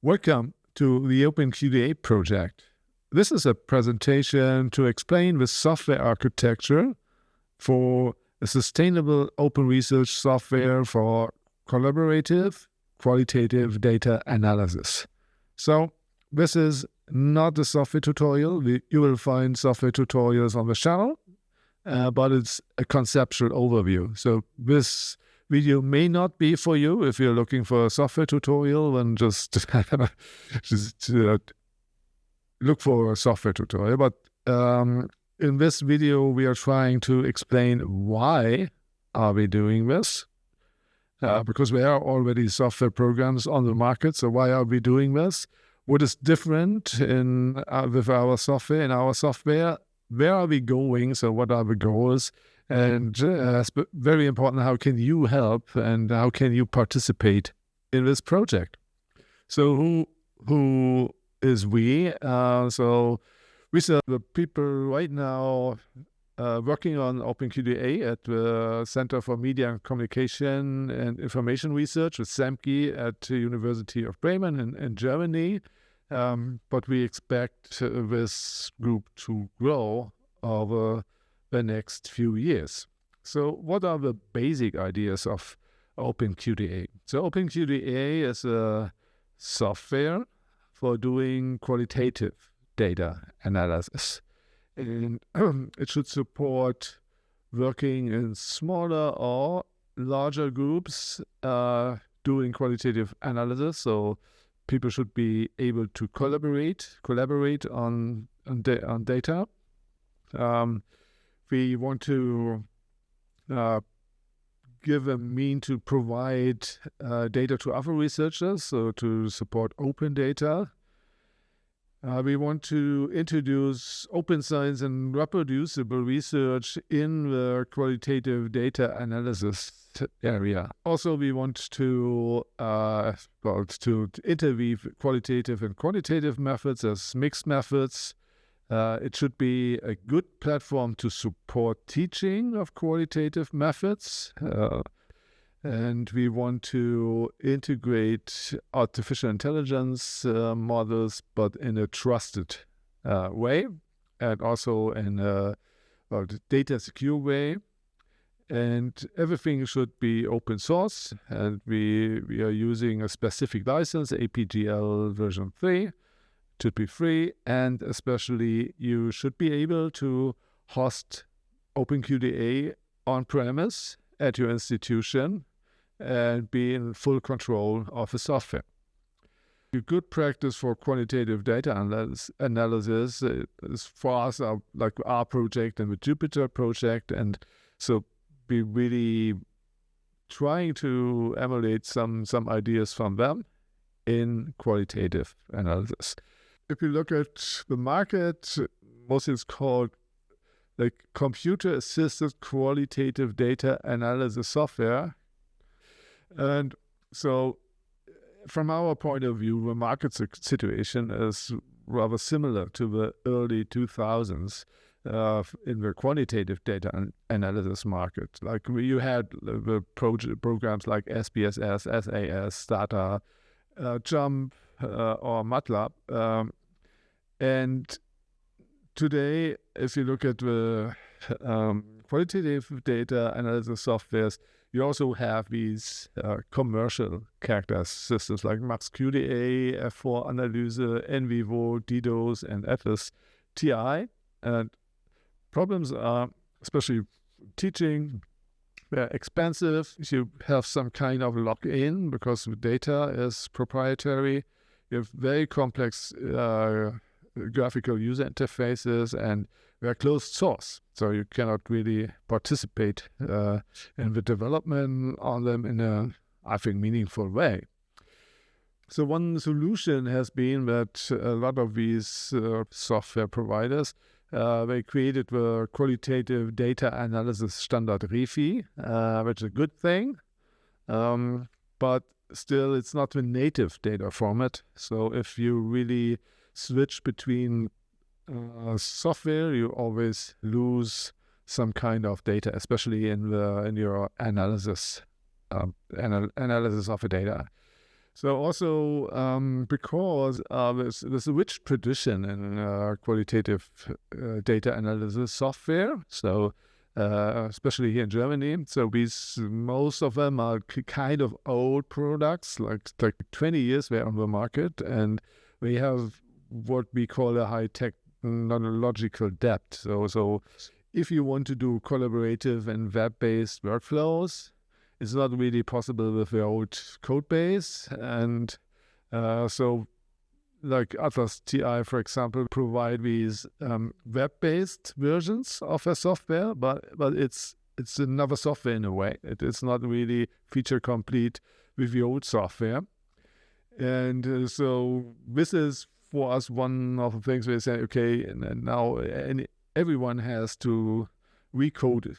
Welcome to the OpenQDA project. This is a presentation to explain the software architecture for a sustainable open research software for collaborative, qualitative data analysis. So this is not a software tutorial. You will find software tutorials on the channel, but it's a conceptual overview. So this video may not be for you if you're looking for a software tutorial, and just look for a software tutorial. But in this video, we are trying to explain why are we doing this, because there are already software programs on the market. So why are we doing this? What is different with our software? In our software, where are we going? So what are the goals? And very important, how can you help and how can you participate in this project? So who is we? So we are the people right now working on OpenQDA at the Center for Media and Communication and Information Research with SAMKI at the University of Bremen in Germany. But we expect this group to grow over the next few years. So what are the basic ideas of OpenQDA? So OpenQDA is a software for doing qualitative data analysis. And it should support working in smaller or larger groups doing qualitative analysis. So people should be able to collaborate on data. We want to give a mean to provide data to other researchers, so to support open data. We want to introduce open science and reproducible research in the qualitative data analysis area. Also, we want to interweave qualitative and quantitative methods as mixed methods. It should be a good platform to support teaching of qualitative methods. And we want to integrate artificial intelligence models, but in a trusted way, and also in a data secure way. And everything should be open source. And we are using a specific license, APGL version 3. Should be free, and especially you should be able to host OpenQDA on-premise at your institution and be in full control of the software. A good practice for quantitative data analysis is for us like our project and the Jupyter project, and so be really trying to emulate some ideas from them in qualitative analysis. If you look at the market, mostly it's called like computer-assisted qualitative data analysis software. And so from our point of view, the market situation is rather similar to the early 2000s in the quantitative data analysis market. Like you had the programs like SPSS, SAS, Stata, JUMP, or MATLAB. And today, if you look at the qualitative data analysis softwares, you also have these commercial character systems like MaxQDA, F4 Analyse, NVivo, DDoS, and Atlas TI. And problems are, especially teaching, they're expensive. You have some kind of lock-in because the data is proprietary. You have very complex graphical user interfaces, and they're closed source. So you cannot really participate in the development on them in a, I think, meaningful way. So one solution has been that a lot of these software providers, they created the qualitative data analysis standard REFI, which is a good thing, but still it's not the native data format. So if you really switch between software, you always lose some kind of data, especially in your analysis of the data. So also because there's a rich tradition in qualitative data analysis software. So especially here in Germany. So most of them are kind of old products, like 20 years they're on the market, and we have what we call a high technological debt. So if you want to do collaborative and web-based workflows, it's not really possible with the old code base. And so like Atlas TI, for example, provide these web-based versions of a software, but it's another software in a way. It is not really feature complete with the old software. And so this is for us one of the things we say, okay, and now everyone has to recode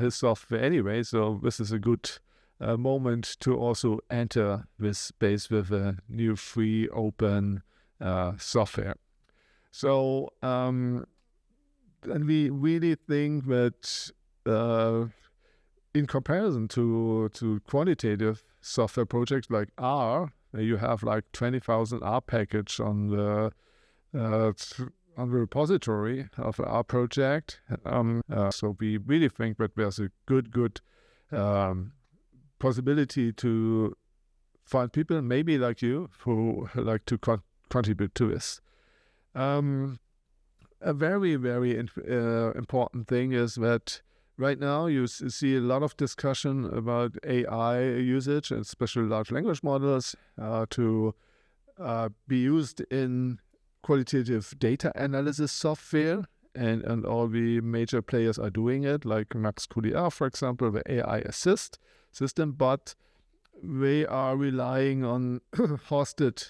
his software anyway. So this is a good moment to also enter this space with a new free open software. So and we really think that in comparison to quantitative software projects like R, you have like 20,000 R package on the repository of our project. So we really think that there's a good possibility to find people maybe like you who like to contribute to this. A very, very important thing is that right now you see a lot of discussion about AI usage, and especially large language models, to be used in qualitative data analysis software, and all the major players are doing it, like OpenQDA, for example, the AI assist system, but they are relying on hosted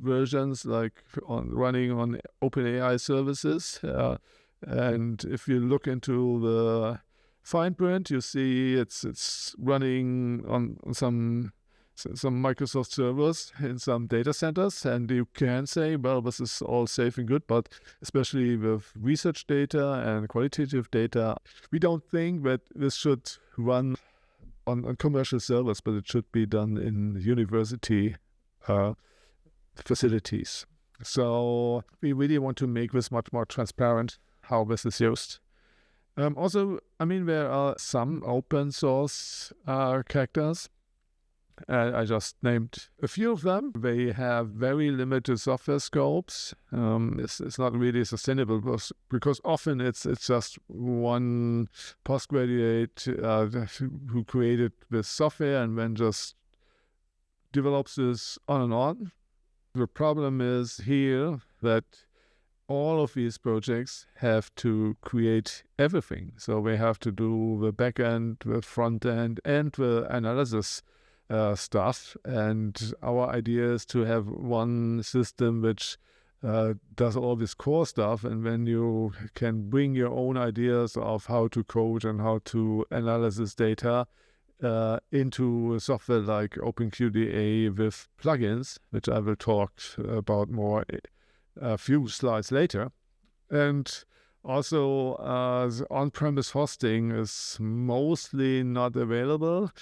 versions, like running on OpenAI services. And if you look into the fine print, you see it's running on some Microsoft servers in some data centers, and you can say, well, this is all safe and good, but especially with research data and qualitative data, we don't think that this should run on commercial servers, but it should be done in university facilities. So we really want to make this much more transparent, how this is used. Also, I mean, there are some open source characters. I just named a few of them. They have very limited software scopes. It's not really sustainable because often it's just one postgraduate who created this software and then just develops this on and on. The problem is here that all of these projects have to create everything. So they have to do the back end, the front end, and the analysis stuff. And our idea is to have one system which does all this core stuff, and then you can bring your own ideas of how to code and how to analyze this data into software like OpenQDA with plugins, which I will talk about more a few slides later. And also the on-premise hosting is mostly not available.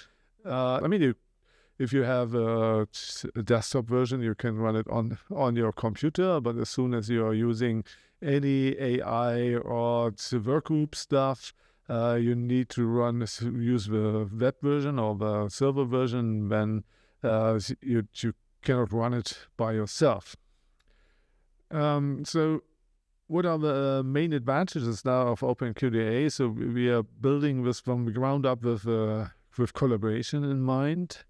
I mean, if you have a desktop version, you can run it on your computer, but as soon as you are using any AI or workgroup stuff, you need to use the web version or the server version, then you cannot run it by yourself. So what are the main advantages now of OpenQDA? So we are building this from the ground up with collaboration in mind.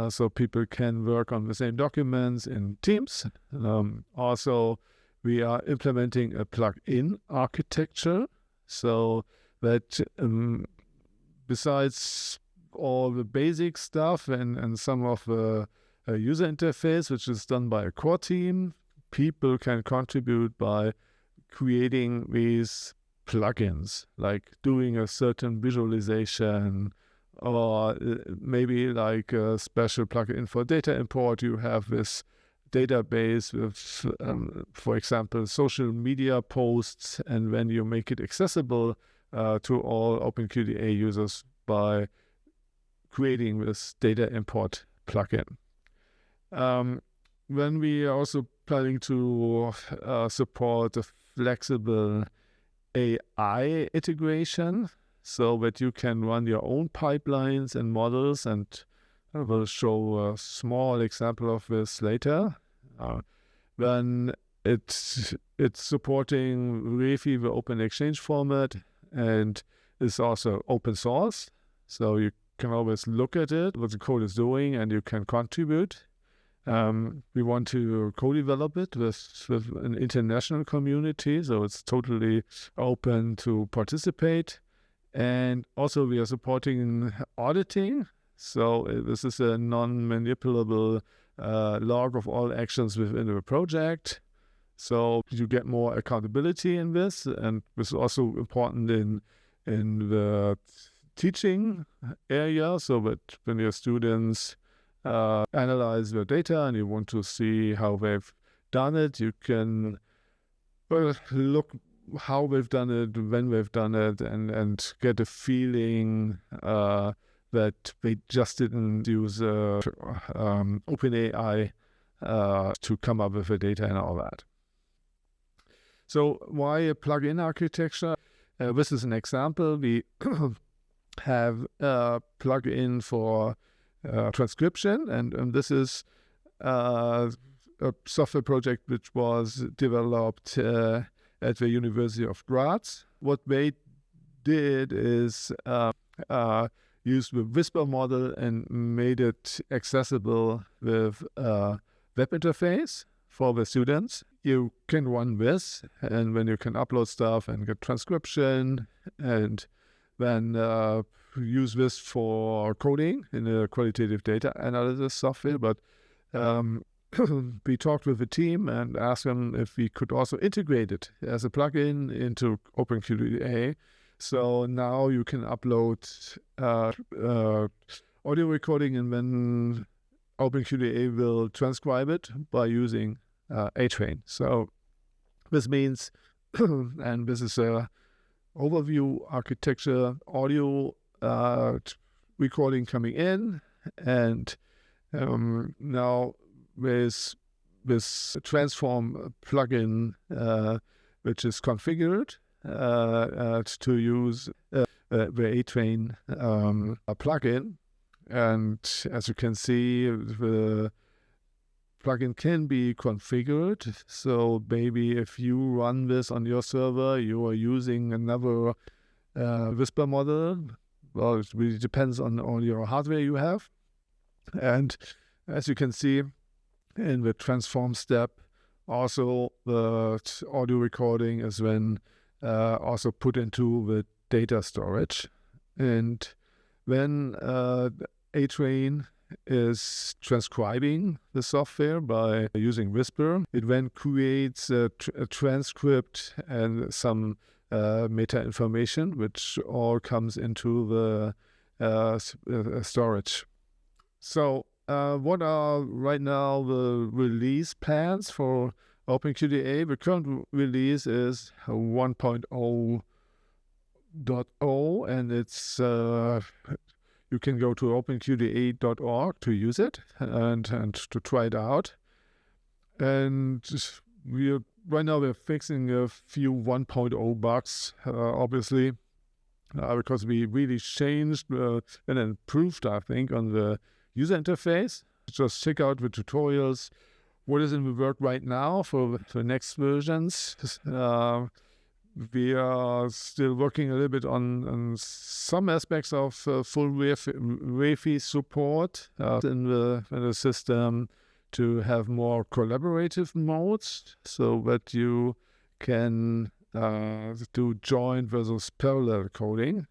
So people can work on the same documents in teams. Also, we are implementing a plug-in architecture, so that besides all the basic stuff and some of the user interface, which is done by a core team, people can contribute by creating these plugins, like doing a certain visualization, or maybe like a special plugin for data import. You have this database with, for example, social media posts, and then you make it accessible to all OpenQDA users by creating this data import plugin. When we are also planning to support a flexible AI integration, so that you can run your own pipelines and models, and I will show a small example of this later. Then it's supporting ReFi, the open exchange format, and it's also open source. So you can always look at it, what the code is doing, and you can contribute. We want to co-develop it with an international community, so it's totally open to participate. And also we are supporting auditing. So this is a non-manipulable log of all actions within the project. So you get more accountability in this, and this is also important in the teaching area, so that when your students analyze their data and you want to see how they've done it, you can look how they've done it, when they've done it, and get a feeling that they just didn't use OpenAI to come up with the data and all that. So why a plugin architecture? This is an example. We have a plugin for transcription, and this is a software project which was developed at the University of Graz. What they did is used the Whisper model and made it accessible with a web interface for the students. You can run this, and then you can upload stuff and get transcription, and then use this for coding in a qualitative data analysis software. But we talked with the team and asked them if we could also integrate it as a plugin into OpenQDA. So now you can upload audio recording, and then OpenQDA will transcribe it by using A-Train. So this means, and this is a overview architecture, audio recording coming in, and now with this transform plugin which is configured to use the A-Train plugin. And as you can see, the plugin can be configured. So maybe if you run this on your server, you are using another Whisper model. Well, it really depends on all your hardware you have. And as you can see in the transform step, also the audio recording is then also put into the data storage. And when A-Train is transcribing the software by using Whisper, it then creates a transcript and some meta information, which all comes into the storage. So what are right now the release plans for OpenQDA? The current release is 1.0.0, and it's you can go to openqda.org to use it and to try it out. And right now we're fixing a few 1.0 bugs, obviously, because we really changed and improved, I think, on the user interface. Just check out the tutorials, what is in the work right now for the next versions. We are still working a little bit on some aspects of full ReFi support in the system, to have more collaborative modes, so that you can do joint versus parallel coding.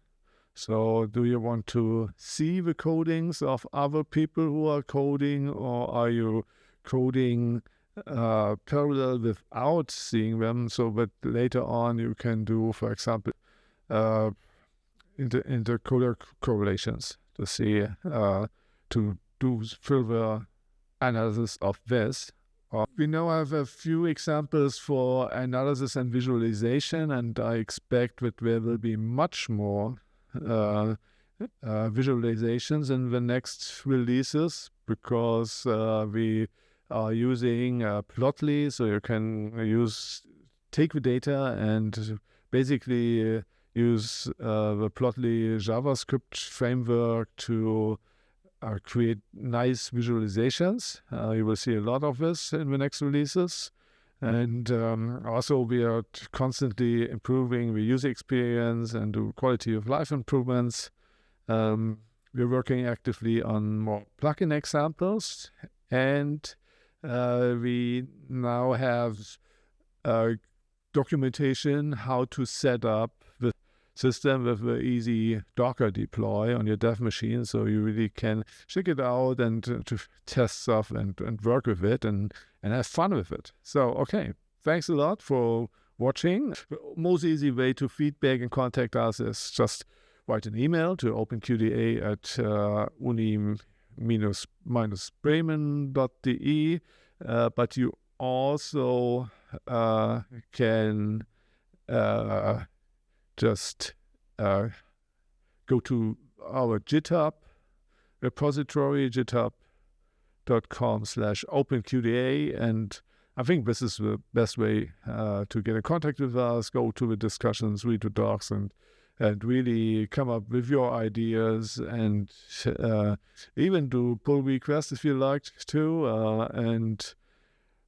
So do you want to see the codings of other people who are coding, or are you coding parallel without seeing them, so that later on you can do, for example, intercoder correlations to see, to do further analysis of this. We now have a few examples for analysis and visualization, and I expect that there will be much more visualizations in the next releases, because we are using Plotly, so you can take the data and basically use the Plotly JavaScript framework to create nice visualizations. You will see a lot of this in the next releases. And also we are constantly improving the user experience and do quality of life improvements. We're working actively on more plugin examples, and we now have documentation how to set up the system with an easy Docker deploy on your dev machine, so you really can check it out and to test stuff and work with it and have fun with it. So, okay, thanks a lot for watching. The most easy way to feedback and contact us is just write an email to OpenQDA at uni-bremen.de, but you also can just go to our GitHub repository, github.com/OpenQDA, and I think this is the best way to get in contact with us. Go to the discussions, read the docs, and really come up with your ideas, and even do pull requests if you like to. And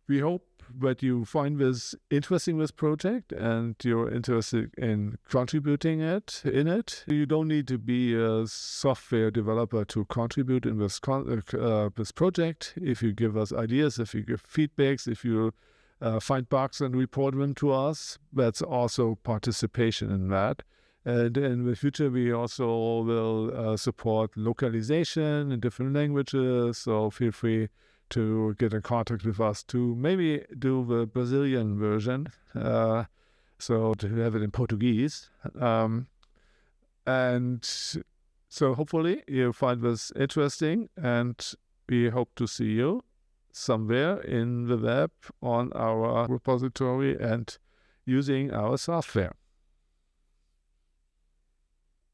we hope that you find this interesting, this project, and you're interested in contributing in it. You don't need to be a software developer to contribute in this project. If you give us ideas, if you give feedbacks, if you find bugs and report them to us, that's also participation in that. And in the future, we also will support localization in different languages, so feel free to get in contact with us to maybe do the Brazilian version, so to have it in Portuguese. And so hopefully you find this interesting, and we hope to see you somewhere in the web on our repository and using our software.